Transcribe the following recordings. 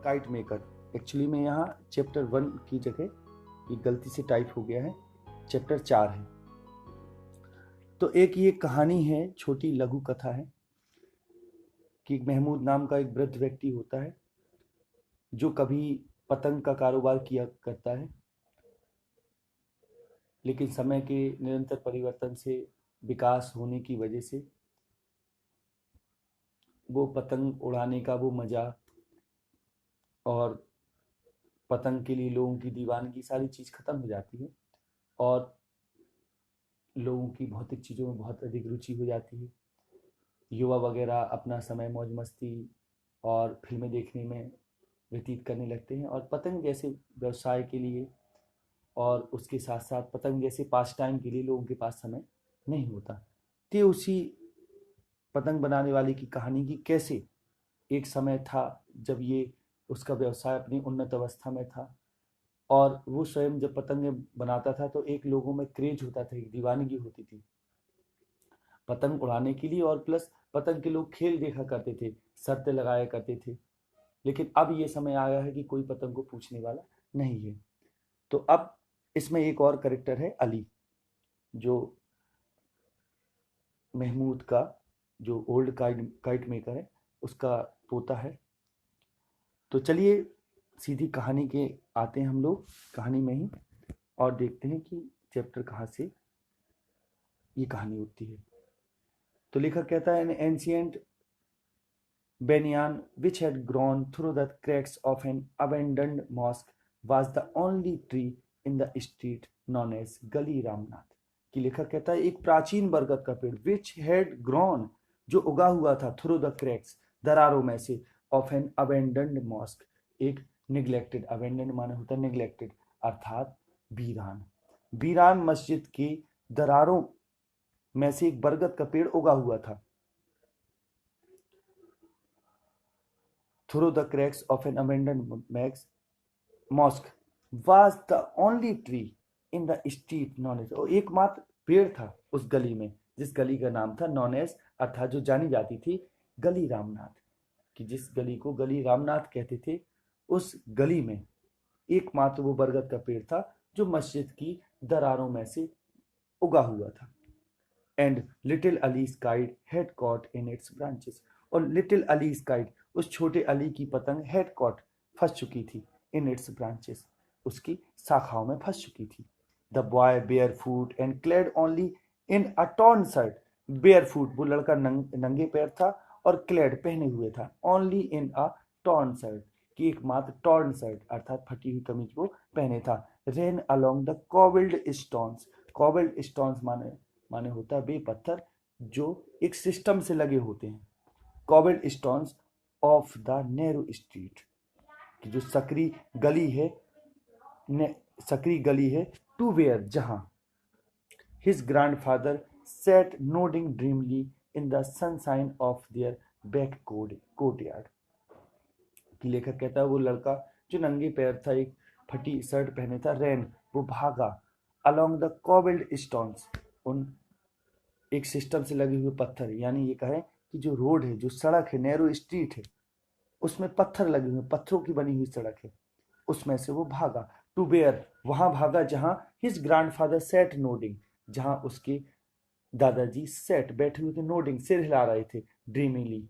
Kite maker. Actually में यहाँ chapter 1 की जगह ये गलती से टाइप हो गया है, चैप्टर 4 है। तो एक ये कहानी है, छोटी लघु कथा है कि महमूद नाम का एक वृद्ध व्यक्ति होता है जो कभी पतंग का कारोबार किया करता है, लेकिन समय के निरंतर परिवर्तन से, विकास होने की वजह से वो पतंग उड़ाने का वो मजा और पतंग के लिए लोगों की दीवानगी सारी चीज़ खत्म हो जाती है और लोगों की भौतिक चीज़ों में बहुत अधिक रुचि हो जाती है। युवा वगैरह अपना समय मौज मस्ती और फिल्में देखने में व्यतीत करने लगते हैं और पतंग जैसे व्यवसाय के लिए और उसके साथ साथ पतंग जैसे पास टाइम के लिए लोगों के पास समय नहीं होता। तो उसी पतंग बनाने वाले की कहानी की कैसे एक समय था जब ये उसका व्यवसाय अपनी उन्नत अवस्था में था और वो स्वयं जब पतंग बनाता था तो एक लोगों में क्रेज होता था, एक दीवानगी होती थी पतंग उड़ाने के लिए और प्लस पतंग के लोग खेल देखा करते थे, शर्तें लगाया करते थे। लेकिन अब ये समय आया है कि कोई पतंग को पूछने वाला नहीं है। तो अब इसमें एक और करेक्टर है अली, जो महमूद का जो ओल्ड काइट मेकर है उसका पोता है। तो चलिए सीधी कहानी के आते हैं हम लोग कहानी में ही और देखते हैं कि चैप्टर कहाँ से ये कहानी उठती है। तो लेखक कहता है, N ancient banyan which had grown through the cracks of an abandoned mosque was the only tree in the street known as गली रामनाथ। कि लेखक कहता है एक प्राचीन बरगद का पेड़ which had grown जो उगा हुआ था through the cracks दरारों में से of an abandoned mosque एक neglected, abandoned माने होता है neglected अर्थात वीरान मस्जिद की दरारों में से एक बरगद का पेड़ उगा हुआ था। Through the cracks of an abandoned mosque was the only tree in the street known as और एकमात्र पेड़ था उस गली में जिस गली का नाम था known as अर्थात जो जानी जाती थी गली रामनाथ। कि जिस गली को गली रामनाथ कहते थे उस गली में एकमात्र वो बरगद का पेड़ था जो मस्जिद की दरारों में से उगा हुआ था। And little Ali's kite had caught in its branches और लिटिल अली's kite उस छोटे अली की पतंग had caught फंस चुकी थी in its branches उसकी शाखाओं में फंस चुकी थी। The boy barefoot and clad only in a torn shirt barefoot वो लड़का नंगे पैर था और clad पहने हुए था only in a torn shirt कि एकमात्र torn shirt अर्थात फटी हुई कमीज को पहने था। ran along the cobbled stones माने होता है बेपत्थर जो एक सिस्टम से लगे होते हैं। Cobbled stones of the narrow street की जो सकरी गली है टू वेयर जहां his grandfather sat nodding dreamily in the sunshine of their back courtyard. की लेखक कहता है वो लड़का जो नंगे पैर था एक फटी शर्ट पहने था रैन वो भागा अलोंग द कॉबल्ड स्टोन्स उन एक सिस्टम से लगे हुए पत्थर यानी ये कहें कि जो रोड है जो सड़क है नैरो स्ट्रीट है उसमें पत्थर लगे हुए पत्थरों की बनी हुई सड़क है उसमें से वो भागा टू वेयर वहां भागा जहां हिज ग्रैंडफादर सेट नोडिंग जहां उसके दादाजी सेट बैठे हुए थे नोडिंग सिर हिला रहे थे ड्रीमिंगली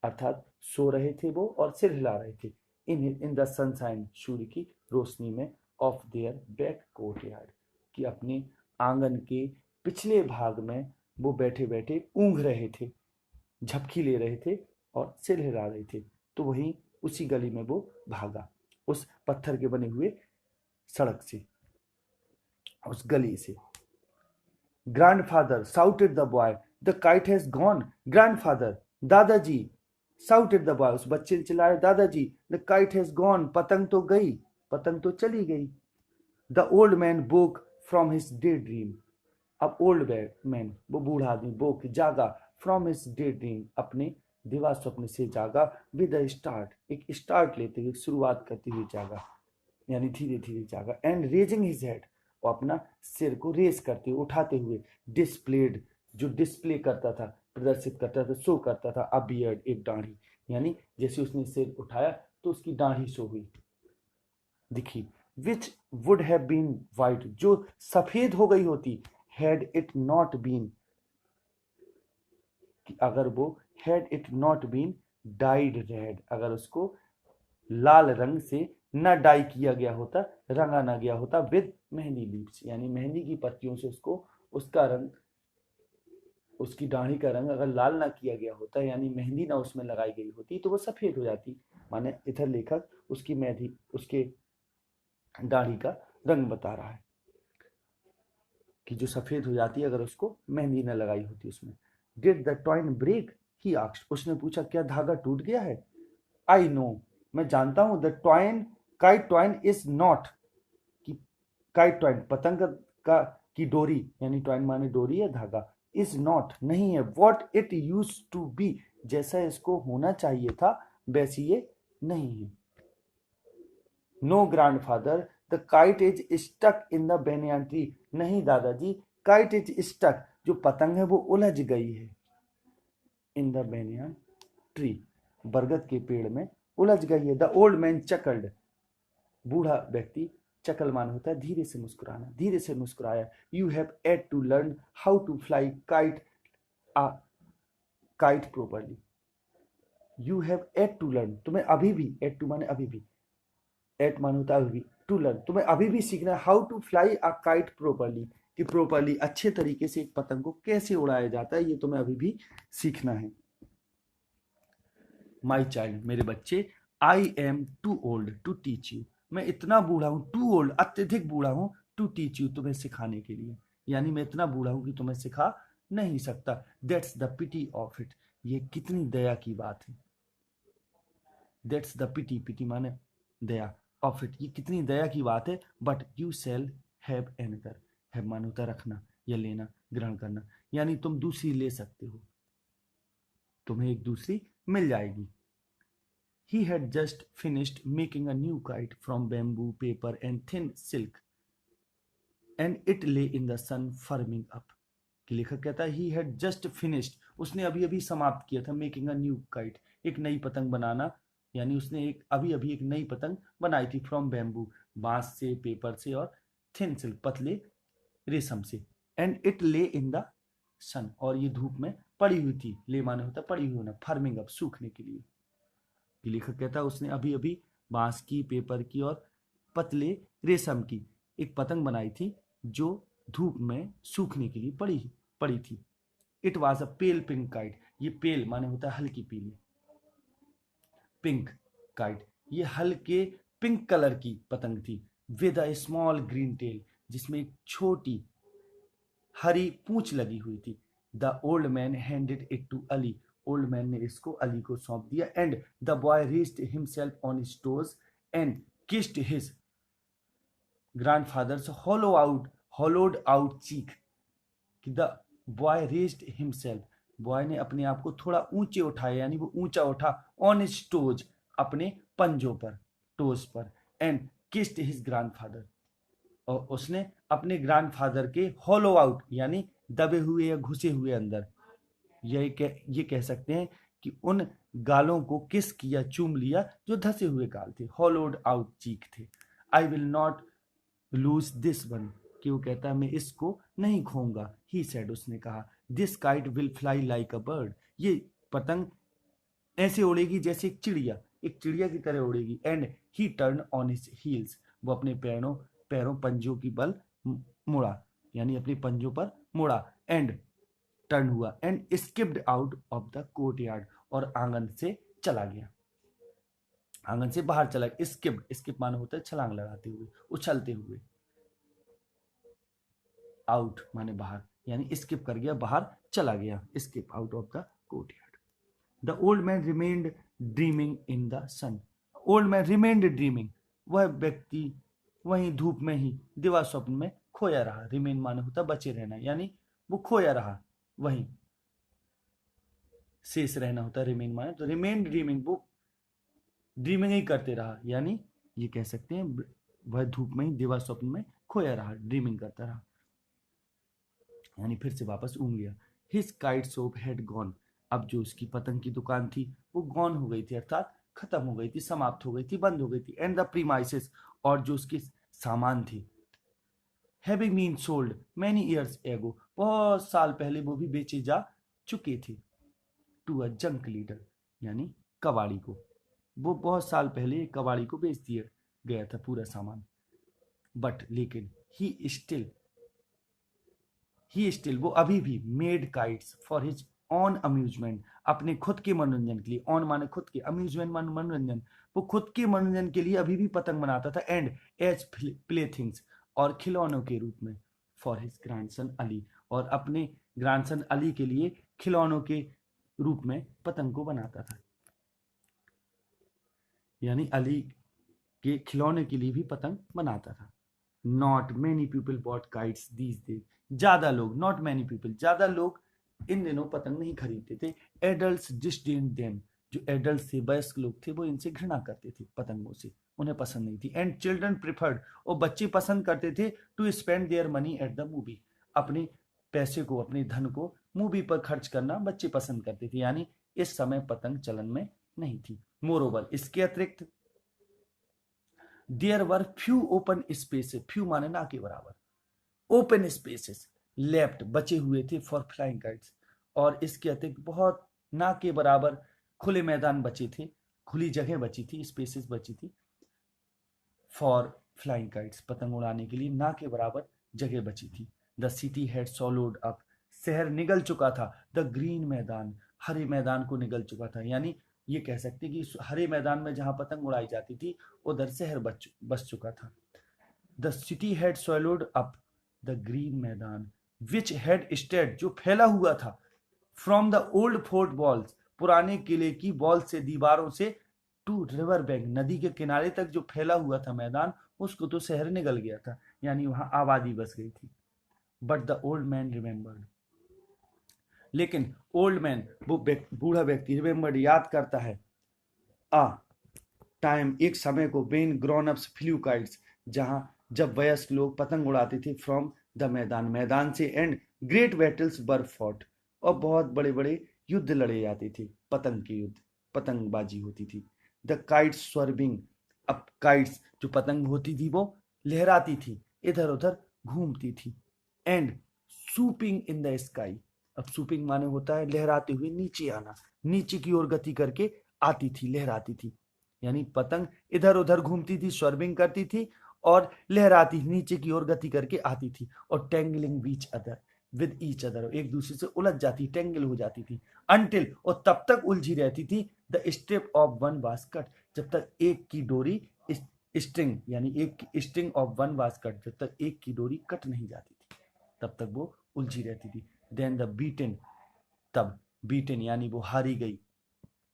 अर्थात सो रहे थे वो और सिर हिला रहे थे इन द सनशाइन सूर्य की रोशनी में ऑफ देयर बैक कोर्टयार्ड कि अपने आंगन के पिछले भाग में वो बैठे बैठे ऊँघ रहे थे झपकी ले रहे थे और सिर हिला रहे थे। तो वहीं उसी गली में वो भागा उस पत्थर के बने हुए सड़क से उस गली से। Grandfather shouted the boy the kite has gone grandfather दादाजी साउटेड द बॉय उस बच्चे ने चिल्लाया दादाजी द काइट हैज गॉन पतंग तो गई पतंग तो चली गई। The old man woke from his day dream अब ओल्ड मैन वो बूढ़ा आदमी वोक जागा फ्रॉम हिज डे ड्रीम अपने दिवा स्वप्न से जागा विद अ स्टार्ट एक स्टार्ट लेते हुए शुरुआत करते हुए जागा यानी धीरे धीरे जागा एंड रेजिंग हिज हेड और अपना सिर को रेस करते हुए उठाते हुए डिस्प्लेड जो डिस्प्ले करता था प्रदर्शित करता था शो करता था अ बियर्ड एक दाढ़ी यानी जैसे उसने सिर उठाया तो उसकी दाढ़ी शो हुई, दिखी। Which would have been white, जो सफेद हो गई होती, हैड इट नॉट बीन, अगर वो had it not been dyed red, अगर उसको लाल रंग से न डाई किया गया होता, रंगा ना गया होता, विद मेहंदी लीव्स, यानी मेहंदी की पत्तियों से उसको उसका रंग, उसकी दाढ़ी का रंग अगर लाल ना किया गया होता, यानी मेहंदी ना उसमें लगाई गई होती, तो वो सफेद हो जाती। माने इधर लेखक उसकी मेहंदी, उसके दाढ़ी का रंग बता रहा है कि जो सफेद हो जाती है अगर उसको मेहंदी न लगाई होती उसमें। Did the twine break, he asked, उसने पूछा क्या धागा टूट गया है। आई नो, मैं जानता हूं, द टॉइन, काइट टॉइन इज नॉट, कि काइट टॉइन पतंग का की डोरी, यानी टॉइन माने डोरी या धागा, इज नॉट नहीं है, what it use to be, जैसा इसको होना चाहिए था वैसी ये नहीं है। No grandfather, the kite is stuck in the banyan tree, नहीं दादाजी, काइट इज स्टक, जो पतंग है वो उलझ गई है, इन द बेनियान ट्री, बरगद के पेड़ में उलझ गई है। द ओल्ड मैन चकल्ड, बूढ़ा व्यक्ति, चकल मान होता है धीरे से मुस्कुराना, धीरे से मुस्कुराया। You have yet to learn how to fly kite, a kite properly, you have yet to learn, तुम्हें अभी भी, एट टू माने अभी भी, एट मान होता है अभी भी, टू लर्न, तुम्हें अभी भी सीखना है, how to fly a kite properly, कि प्रोपरली अच्छे तरीके से एक पतंग को कैसे उड़ाया जाता है, ये तुम्हें अभी भी सीखना है। माई चाइल्ड, मेरे बच्चे, I am too old to teach you, मैं इतना बूढ़ा हूं, टू ओल्ड अत्यधिक बूढ़ा हूं, टू टीच यू तुम्हें सिखाने के लिए, यानी मैं इतना बूढ़ा हूं कि तुम्हें सिखा नहीं सकता। That's the pity of it, ये कितनी दया की बात है। दैट्स द पिटी, पिटी माने दया, ऑफ इट, ये कितनी दया की बात है। But you shall have another, have माने होता रखना या लेना, ग्रहण करना, यानी तुम दूसरी ले सकते हो, तुम्हें एक दूसरी मिल जाएगी। He had just finished making a new kite from bamboo, paper, and thin silk, and it lay in the sun firming up. कि लेखक कहता है he had just finished, उसने अभी अभी समाप्त किया था, making a new kite, एक नई पतंग बनाना, यानी उसने एक अभी अभी एक नई पतंग बनाई थी, फ्रॉम बैम्बू, बांस से, पेपर से, और थिन सिल्क, पतले रेशम से, एंड इट ले इन द सन, और ये धूप में पड़ी हुई थी, ले माने होता पड़ी हुई होना, फर्मिंग अप, सूखने के लिए। लेखक कहता है उसने अभी अभी बांस की, पेपर की और पतले रेशम की एक पतंग बनाई थी जो धूप में सूखने के लिए पड़ी पड़ी थी। It was a pail pink kite, ये पेल माने होता है हल्की पीली, पिंक काइट, ये हल्के पिंक कलर की पतंग थी, with a small green tail, जिसमें एक छोटी हरी पूंछ लगी हुई थी। The old man handed it to Ali, old man ने इसको अली को सौंप दिया, and the boy raised himself on his toes and kissed his grandfather's hollowed out cheek, कि the boy raised himself, boy ने अपने आप को थोड़ा ऊंचे उठाया, यानी वो ऊंचा उठा, ऑन हिज टोज, अपने पंजों पर, टोज पर, एंड किस्ड हिज ग्रैंडफादर, और उसने अपने ग्रैंडफादर के हॉलो आउट, यानी दबे हुए या घुसे हुए अंदर, ये कह सकते हैं कि उन गालों को किस किया, चूम लिया, जो धसे हुए गाल थे, हॉलोड आउट चीक थे। I will not lose this one, कि वो कहता है मैं इसको नहीं खोऊंगा। ही सेड, उसने कहा, this kite will fly like a bird, ये पतंग ऐसे उड़ेगी जैसे एक चिड़िया, एक चिड़िया की तरह उड़ेगी। And he turn on his heels, वो अपने पैरों पैरों पंजों की बल मुड़ा, यानी अपने पंजों पर मुड़ा, एंड टर्न हुआ, and skipped out of the court yard, और आंगन से चला गया, आंगन से बाहर चला गया। स्किप्ड, स्किप माने होता है छलांग लगाते हुए, उछलते हुए, आउट माने बाहर, यानी स्किप कर गया, बाहर चला गया, skip out of the courtyard. The old man remained dreaming in the sun, old man remained dreaming, वह व्यक्ति वहीं धूप में ही दिवा स्वप्न में खोया रहा, रिमेन माने होता बचे रहना, यानी वो खोया रहा वहीं, शेष रहना होता है रिमेन माने, तो रिमेन ड्रीमिंग, वो ड्रीमिंग ही करते रहा, यानी ये कह सकते हैं वह धूप में ही दिवा स्वप्न में खोया रहा, ड्रीमिंग करता रहा, यानी फिर से वापस ऊँग गया। His kite shop had gone, अब जो उसकी पतंग की दुकान थी वो गॉन हो गई थी, अर्थात खत्म हो गई थी, समाप्त हो गई थी, बंद हो गई थी। एंड द प्रीमाइसेस, और जो उसके सामान थे, having been sold many years ago, बहुत साल पहले वो भी बेचे जा चुके थे, टू अ जंक लीडर, यानी कबाड़ी को। वो बहुत साल पहले कबाड़ी को बेच दिया गया था पूरा सामान। बट लेकिन ही स्टिल वो अभी भी made kites for his on amusement, अपने खुद के मनोरंजन के लिए, ऑन माने खुद के, अम्यूजमेंट मान मनोरंजन, वो खुद के मनोरंजन के लिए अभी भी पतंग बनाता था। एंड एज प्ले थिंग्स, और खिलौनों के रूप में, फॉर हिज ग्रैंडसन अली, और अपने ग्रैंडसन अली के लिए खिलौनों के रूप में पतंग को बनाता था। यानी अली के खिलौने के लिए भी पतंग बनाता था। Not many people bought kites these days, ज्यादा लोग, नॉट मैनी पीपल, ज्यादा लोग इन दिनों पतंग नहीं खरीदते थे। एडल्ट्स डिस्डेन देम, जो एडल्ट थे, वयस्क लोग थे, वो इनसे घृणा करते थे, पतंगों से, उन्हें पसंद नहीं थी। एंड चिल्ड्रन प्रिफर्ड, और बच्चे पसंद करते थे, to spend their money at the movie, अपने पैसे को, अपने धन को मूवी पर खर्च करना बच्चे पसंद करते थे। यानी इस समय पतंग चलन में नहीं थी। मोरोवर, इसके अतिरिक्त, there were few open spaces, few माने ना के बराबर, ओपन स्पेसेस लेफ्ट, बचे हुए थे, फॉर फ्लाइंग काइट्स, और इसके अतिरिक्त बहुत ना के बराबर खुले मैदान बचे थे, खुली जगह बची थी, स्पेसेस बची थी, फॉर फ्लाइंग काइट्स, पतंग उड़ाने के लिए ना के बराबर जगह बची थी। The city had swallowed up, शहर निगल चुका था, द ग्रीन मैदान, हरे मैदान को निगल चुका था। यानी ये कह सकते कि हरे मैदान में जहां पतंग उड़ाई जाती थी, उधर शहर बस चुका था। The city had swallowed up the green मैदान, विच हैड स्टेड, जो फैला हुआ था, from the old fort walls, पुराने किले की वॉल से, दीवारों से, टू रिवर बैंक, नदी के किनारे तक जो फैला हुआ था मैदान, उसको तो शहर निगल गया था, यानी वहां आबादी बस गई थी। But the old man remembered, लेकिन ओल्ड मैन, वो बूढ़ा व्यक्ति, रिमेंबर्ड, याद करता है, आ टाइम, एक समय को, Ben grown ups flu kites, जहां जब वयस्क लोग पतंग उड़ाते थे, फ्रॉम द मैदान, मैदान से, and great battles were fought, और बहुत बड़े बड़े युद्ध लड़े जाते थे, पतंग के युद्ध, पतंगबाजी होती थी। द काइट्स स्वर्विंग, अब काइट्स जो पतंग होती थी वो लहराती थी, इधर उधर घूमती थी। एंड सूपिंग इन द स्काई, अब सूपिंग माने होता है लहराते हुए नीचे आना, नीचे की ओर गति करके आती थी, लहराती थी। यानी पतंग इधर उधर घूमती थी, स्वर्विंग करती थी, और लहराती, नीचे की ओर गति करके आती थी। और tangling beach other with each other, एक दूसरे से उलझ जाती, टेंगल हो जाती थी। अनटिल, और तब तक उलझी रहती थी, the step of one was cut, जब तक एक की डोरी, स्ट्रिंग यानी एक string of one was cut, जब तक एक की डोरी कट नहीं जाती थी, तब तक वो उलझी रहती थी। देन द बीटन, तब बीटन यानी वो हारी गई,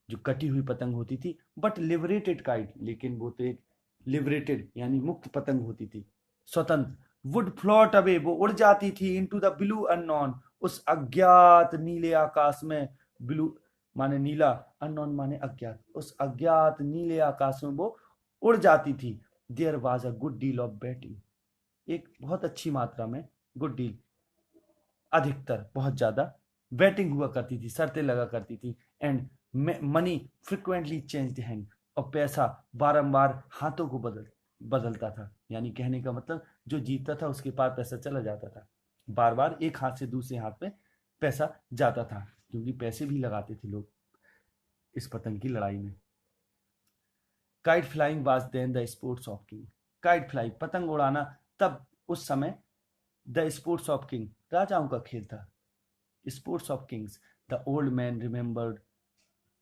जो कटी हुई पतंग होती थी, बट लिबरेटेड काइट, लेकिन वो तो एक लिबरेटेड यानी मुक्त पतंग होती थी, स्वतंत्र, वुड फ्लॉट अवे, वो उड़ जाती थी, इनटू द ब्लू अननोन, उस अज्ञात नीले आकाश में, ब्लू माने नीला, अननोन माने अज्ञात, उस अज्ञात नीले आकाश में वो उड़ जाती थी। There was a good deal of betting, एक बहुत अच्छी मात्रा में, गुड डील अधिकतर, बहुत ज्यादा बैटिंग हुआ करती थी, शर्तें लगा करती थी। And money frequently changed hand, और पैसा बारंबार हाथों को बदलता था। यानी कहने का मतलब, जो जीतता था उसके पास पैसा चला जाता था, बार बार एक हाथ से दूसरे हाथ में पैसा जाता था, क्योंकि पैसे भी लगाते थे लोग इस पतंग की लड़ाई में। Kite flying was then the sports of king, kite flying पतंग उड़ाना तब उस समय द स्पोर्ट्स ऑफ किंग राजाओं का खेल था, sports of kings. The old man remembered,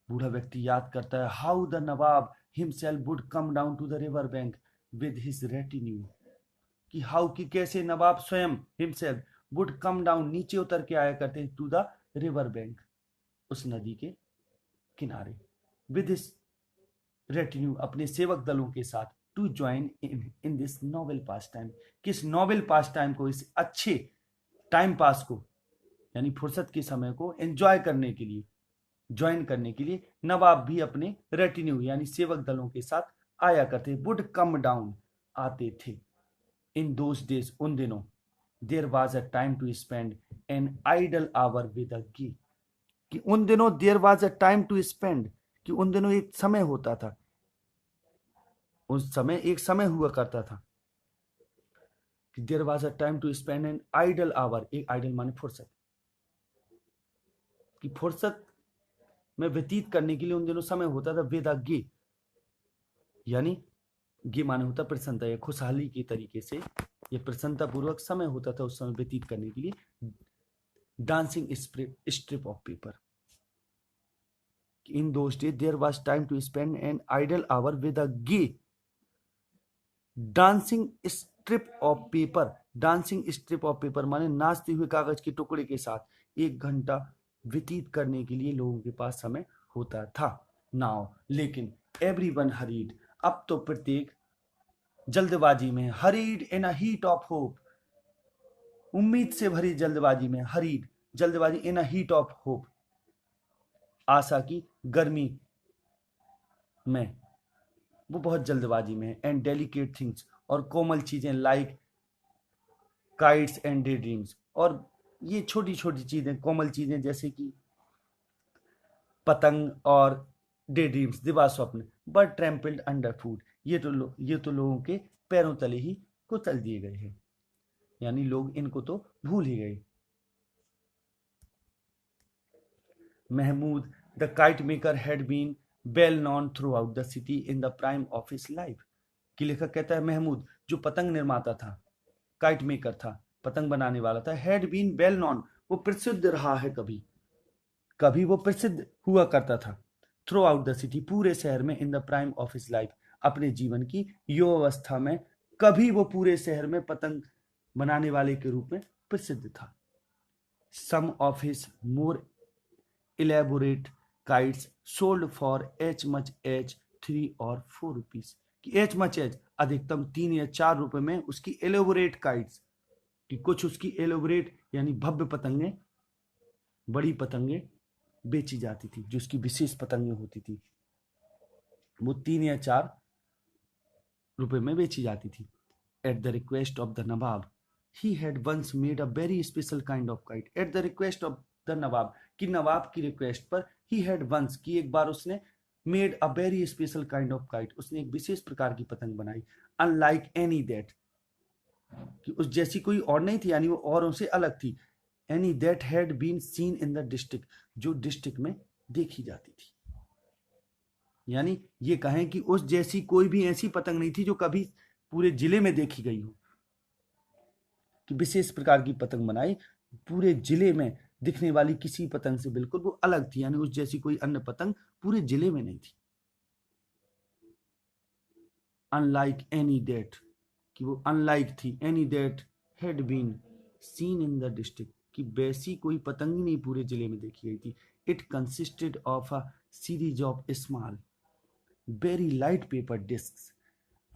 बूढ़ा व्यक्ति याद करता है, how the nawab himself would come down to the river bank with his retinue, कि हाउ कि कैसे नवाब स्वयं हिमसेल्फ वुड कम डाउन नीचे उतर के आया करते टू द रिवर बैंक, उस नदी के किनारे, विद हिज रेटिन्यू अपने सेवक दलों के साथ, to join in this noble pastime, किस नोबल पास टाइम को, इस अच्छे टाइम पास को, यानी फुर्सत के समय को एंजॉय करने के लिए, ज्वाइन करने के लिए नवाब भी अपने रेटिन्यू यानी सेवक दलों के साथ आया करते, वुड कम डाउन आते थे। इन दोज डेज उन दिनों, there was a time to spend an idle hour with a गी, कि उन दिनों there was a time to spend, कि उन दिनों एक समय होता था, उस समय एक समय हुआ करता था कि there was a time to spend an idle hour. एक आइडल माने फुर्सत, कि फुर्सत में व्यतीत करने के लिए उन दिनों समय होता था विद अ गे, यानी गे माने होता प्रसन्नता या खुशहाली के तरीके से, ये प्रसन्नता पूर्वक समय होता था उस समय व्यतीत करने के लिए। Dancing strip of paper, in those days there was time to spend an idle hour with a gay dancing strip of paper. Dancing strip of paper माने नाचते हुए कागज के टुकड़े के साथ 1 घंटा व्यतीत करने के लिए लोगों के पास समय होता था। नाउ लेकिन एवरीवन हरीड, अब तो प्रत्येक जल्दबाजी में, hurried in a heat of hope, उम्मीद से भरी जल्दबाजी में, हरीड जल्दबाजी, इन अ हीट ऑफ होप आशा की गर्मी में, वो बहुत जल्दबाजी में है। एंड डेलिकेट थिंग्स, और कोमल चीजें, like kites and day dreams, और ये छोटी छोटी चीजें, कोमल चीजें जैसे कि पतंग और डे ड्रीम्स, दिवा स्वप्न, बट ट्रैम्पल्ड अंडर फूट, ये तो लोगों के पैरों तले ही कुचल दिए गए हैं, यानी लोग इनको तो भूल ही गए। Mahmood the kite maker had been well known throughout the city in the prime of his life, कि लेखक कहता है महमूद जो पतंग निर्माता था, काइट मेकर था, पतंग बनाने वाला था, हैड बीन वेल नॉन, वो प्रसिद्ध रहा है, कभी कभी वो प्रसिद्ध हुआ करता था, थ्रू आउट द सिटी, पूरे शहर में, इन the prime of his life, अपने जीवन की युवावस्था में, कभी वो पूरे शहर में पतंग बनाने वाले के रूप में प्रसिद्ध था। Some of his more elaborate kites sold for as much as 3 or 4 rupees, कि एच मच एज अधिकतम 3 या 4 रुपए में उसकी एलेबोरेट काइट्स, कि कुछ उसकी एलेबोरेट यानी भव्य पतंगे, बड़ी पतंगे बेची जाती थी, जो उसकी विशेष पतंगे होती थी, वो 3 या 4 रुपए में बेची जाती थी। At the request of the Nawab he had once made a very special kind of kite, at the request of the Nawab, कि नवाब की रिक्वेस्ट पर, ही हैड वंस, की एक बार उसने, made a very special kind of kite, उसने एक विशेष प्रकार की पतंग बनाई, अनलाइक एनी दैट, कि उस जैसी कोई और नहीं थी, यानी वो औरों से अलग थी, any that had been seen in the district, जो डिस्ट्रिक्ट में देखी जाती थी, यानी ये कहें कि उस जैसी कोई भी ऐसी पतंग नहीं थी जो कभी पूरे जिले में देखी गई हो, कि विशेष प्रकार की पतंग बनाई, पूरे जिले में दिखने वाली किसी पतंग से बिल्कुल वो अलग थी, यानी उस जैसी कोई अन्य पतंग पूरे जिले में नहीं थी। अनलाइक एनी दैट, कि वो अनलाइक थी, any that had been seen in the district, कि वैसी कोई पतंग ही नहीं पूरे जिले में देखी गई थी। It consisted of a series of small very light paper disc,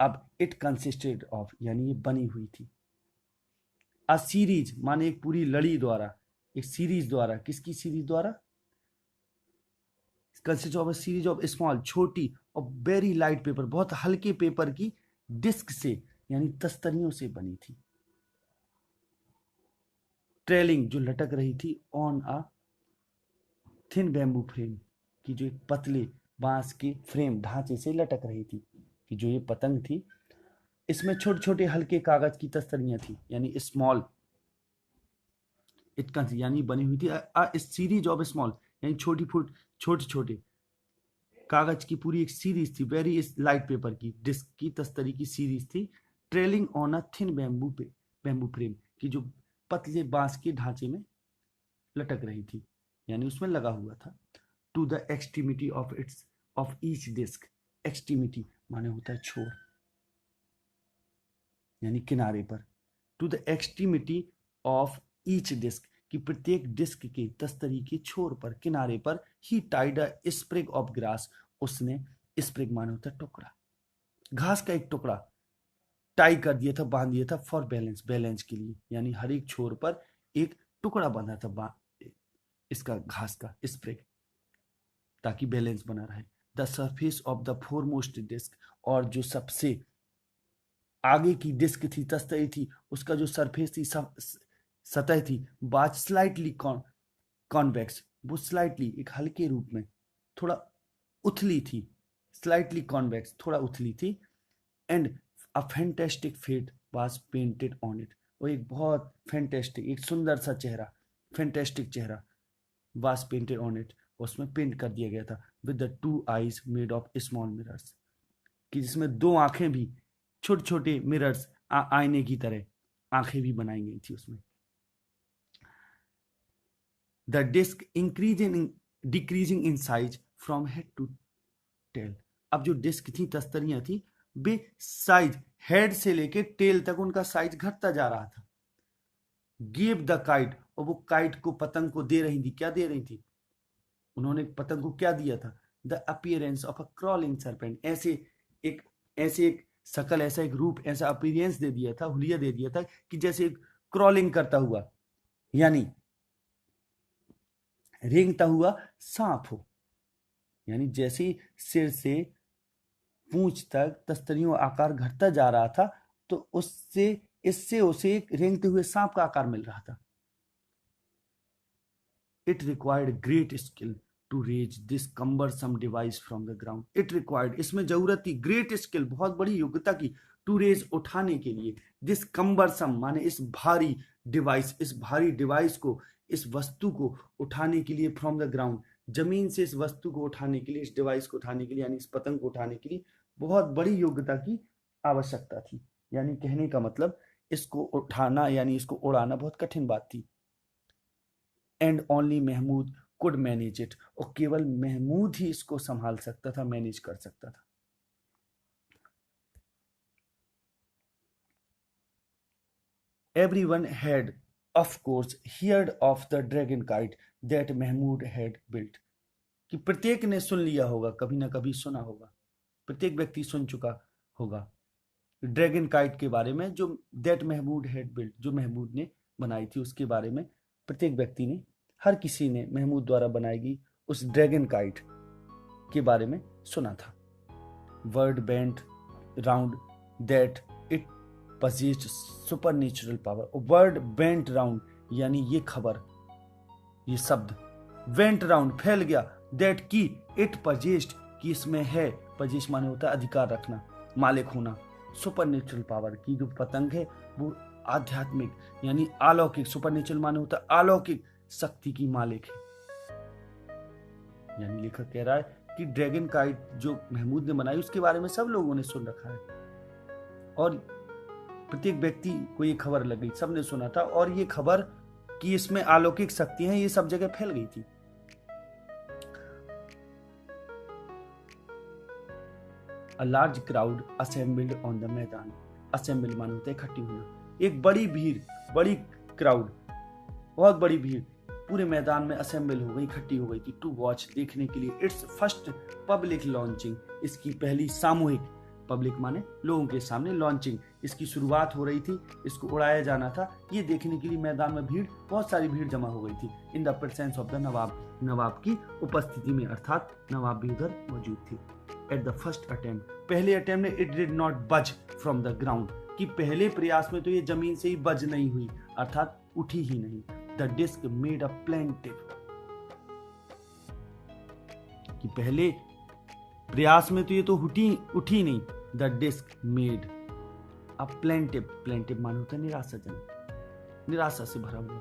अब इट कंसिस्टेड ऑफ यानी ये बनी हुई थी, अ सीरीज माने एक पूरी लड़ी द्वारा, एक सीरीज द्वारा, किसकी सीरीज द्वारा, consist of a series of small, छोटी और वेरी लाइट पेपर, बहुत हल्के पेपर की डिस्क से यानी तस्तरियों से बनी थी, ट्रेलिंग जो लटक रही थी, on a thin bamboo frame, की जो एक पतले बांस के फ्रेम ढांचे से लटक रही थी, कि जो ये पतंग थी इसमें छोटे छोटे हल्के कागज की तस्तरियां थी, यानी स्मॉल, इट यानी बनी हुई थी, सीरीज ऑफ स्मॉल यानी छोटे छोटे कागज की पूरी एक सीरीज थी, वेरी लाइट पेपर की डिस्क की तस्तरी की सीरीज थी, trailing on a thin bamboo frame, की जो पतले बांस के ढांचे में लटक रही थी, यानी उसमें लगा हुआ था। To the extremity of each disc, extremity माने होता है छोर, यानी किनारे पर, to the extremity of each disc, कि प्रत्येक डिस्क के तस्तरी के छोर पर, किनारे पर, he tied a sprig of grass, उसने, स्प्रिग माने होता है टुकड़ा, घास का एक टुकड़ा टाई कर दिया था, बांध दिया था, फॉर बैलेंस, बैलेंस के लिए, यानी हर एक छोर पर एक टुकड़ा बांधा था इसका घास का स्प्रिग, ताकि बैलेंस बना रहे। The surface of the foremost disc, और जो सबसे आगे की डिस्क थी, तस्तरी थी, उसका जो सरफेस थी, सतह थी, बाज स्लाइटली कॉन्वेक्स, वो स्लाइटली एक हल्के रूप में, थोड़ा उथली थी, स्लाइटली कॉन्वेक्स, थोड़ा उथली थी, and a fantastic face was painted on it, वो एक बहुत फैंटेस्टिक, एक सुंदर सा चेहरा, फैंटेस्टिक चेहरा वाज पेंटेड ऑन इट, उसमें पेंट कर दिया गया था, with the 2 eyes made of small mirrors, कि जिसमें 2 आंखें भी, छोटे छोटे मिरर्स, आईने की तरह आंखें भी बनाई गई थी उसमें। The disc decreasing in size from head to tail, अब जो डिस्क थी, तस्तरियां थी, वे साइज हेड से लेके टेल तक उनका साइज घटता जा रहा था। गिव द काइट, और वो काइट को, पतंग को दे रही थी, क्या दे रही थी, उन्होंने पतंग को क्या दिया था, the appearance of a crawling serpent, ऐसे एक शकल, ऐसा एक रूप, ऐसा अपीयरेंस दे दिया था, हुलिया दे दिया था कि जैसे एक क्रॉलिंग करता हुआ, यानी रेंगता हुआ सांप हो, यानी जैसे सिर से पूंछ तक तस्तरियों आकार घटता जा रहा था, तो इससे उसे एक रेंगते हुए सांप का आकार मिल रहा था। It required great skill to raise this cumbersome device from the ground, it required, इसमें जरूरत थी, ग्रेट स्किल, बहुत बड़ी योग्यता की, टू रेज, उठाने के लिए, दिस कम्बरसम माने इस भारी डिवाइस, इस भारी डिवाइस को, इस वस्तु को उठाने के लिए, फ्रॉम द ग्राउंड, जमीन से इस वस्तु को उठाने के लिए, इस डिवाइस को उठाने के लिए, यानी इस पतंग को उठाने के लिए बहुत बड़ी योग्यता की आवश्यकता थी। यानी कहने का मतलब, इसको उठाना यानी इसको उड़ाना बहुत कठिन बात थी। And only Mahmud could manage it, और केवल महमूद ही इसको संभाल सकता था, मैनेज कर सकता था। Everyone had, of course, heard of the dragon kite that Mahmud had built, कि प्रत्येक ने सुन लिया होगा, कभी ना कभी सुना होगा, प्रत्येक व्यक्ति सुन चुका होगा ड्रैगन काइट के बारे में, जो दैट महमूद हैड बिल्ट, जो महमूद ने बनाई थी, उसके बारे में प्रत्येक व्यक्ति ने, हर किसी ने महमूद द्वारा बनाई गई उस ड्रैगन काइट के बारे में सुना था। Word bent round that it possessed supernatural power, word bent round, यानी ये खबर, ये शब्द, वेंट राउंड, फैल गया, दैट की, इट possessed, कि इसमें है, possess माने होता है अधिकार रखना, मालिक होना, सुपरनेचुरल पावर, की जो पतंग है वो आध्यात्मिक यानी अलौकिक, सुपरनेचुरल माने होता है अलौकिक शक्ति की मालिक है। यानी लेखक कह रहा है कि ड्रैगन काइट जो महमूद ने बनाई, उसके बारे में सब लोगों ने सुन रखा है, और प्रत्येक व्यक्ति को ये खबर लग गई, सबने सुना था, और ये खबर कि इसमें अलौकिक शक्ति है, ये सब जगह फैल गई थी। A large crowd assembled on the मैदान, assembled माने होता है इकट्ठी होना, एक बड़ी भीड़, बड़ी क्राउड, बहुत बड़ी भीड़ पूरे मैदान में असेंबल हो गई, इकट्ठी हो गई थी, टू वॉच, देखने के लिए, इट्स फर्स्ट पब्लिक लॉन्चिंग, इसकी पहली सामूहिक, पब्लिक माने लोगों के सामने, लॉन्चिंग, इसकी शुरुआत हो रही थी, इसको उड़ाया जाना था, ये देखने के लिए मैदान में भीड़, बहुत सारी भीड़ जमा हो गई थी, in the presence of the Nawab, नवाब की उपस्थिति में, अर्थात नवाब भी उधर मौजूद थे। एट द फर्स्ट अटेम्प्ट, पहले अटेम्प्ट में, it did not budge from the ground, कि पहले प्रयास में तो ये जमीन से ही बज नहीं हुई, अर्थात उठी ही नहीं। The disc made a plaintive, कि पहले प्रयास में तो ये तो उठी नहीं, the disc made a plaintive, plaintive माने होता है निराशाजनक, निराशा से भरा हुआ,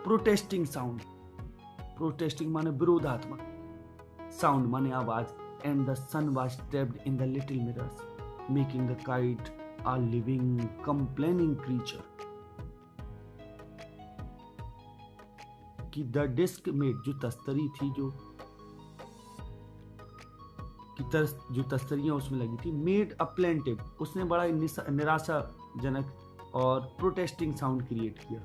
प्रोटेस्टिंग साउंड, प्रोटेस्टिंग माने विरोधात्मक, साउंड माने आवाज, and the sun was trapped in the little mirrors, making the kite a living complaining creature, कि द डिस्क मेड, जो तस्तरी थी, जो तस्तरियां उसमें लगी थी, मेड अ प्लेंटिव, उसने बड़ा निराशाजनक और प्रोटेस्टिंग साउंड क्रिएट किया,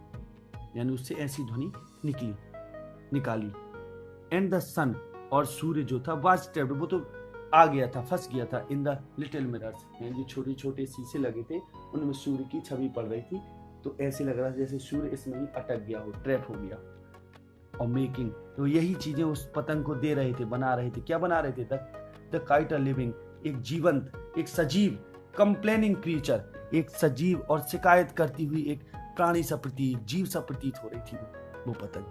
यानी उससे ऐसी ध्वनि निकाली। एंड द सन, और सूर्य जो था, वाज ट्रैप्ड, वो तो आ गया था, फंस गया था, इन द लिटिल मिरर्स, यानी जो छोटे छोटे शीशे लगे थे उनमें सूर्य की छवि पड़ रही थी, तो ऐसे लग रहा था जैसे सूर्य इसमें ही अटक गया हो, ट्रैप हो गया। और मेकिंग, तो यही चीजें उस पतंग को दे रहे थे, बना रहे थे, क्या बना रहे थे, द काइट अ लिविंग, एक जीवंत, एक सजीव, कंप्लेनिंग क्रीचर, एक सजीव और शिकायत करती हुई एक प्राणी सा प्रतीत, जीव सा प्रतीत हो रही थी वो पतंग।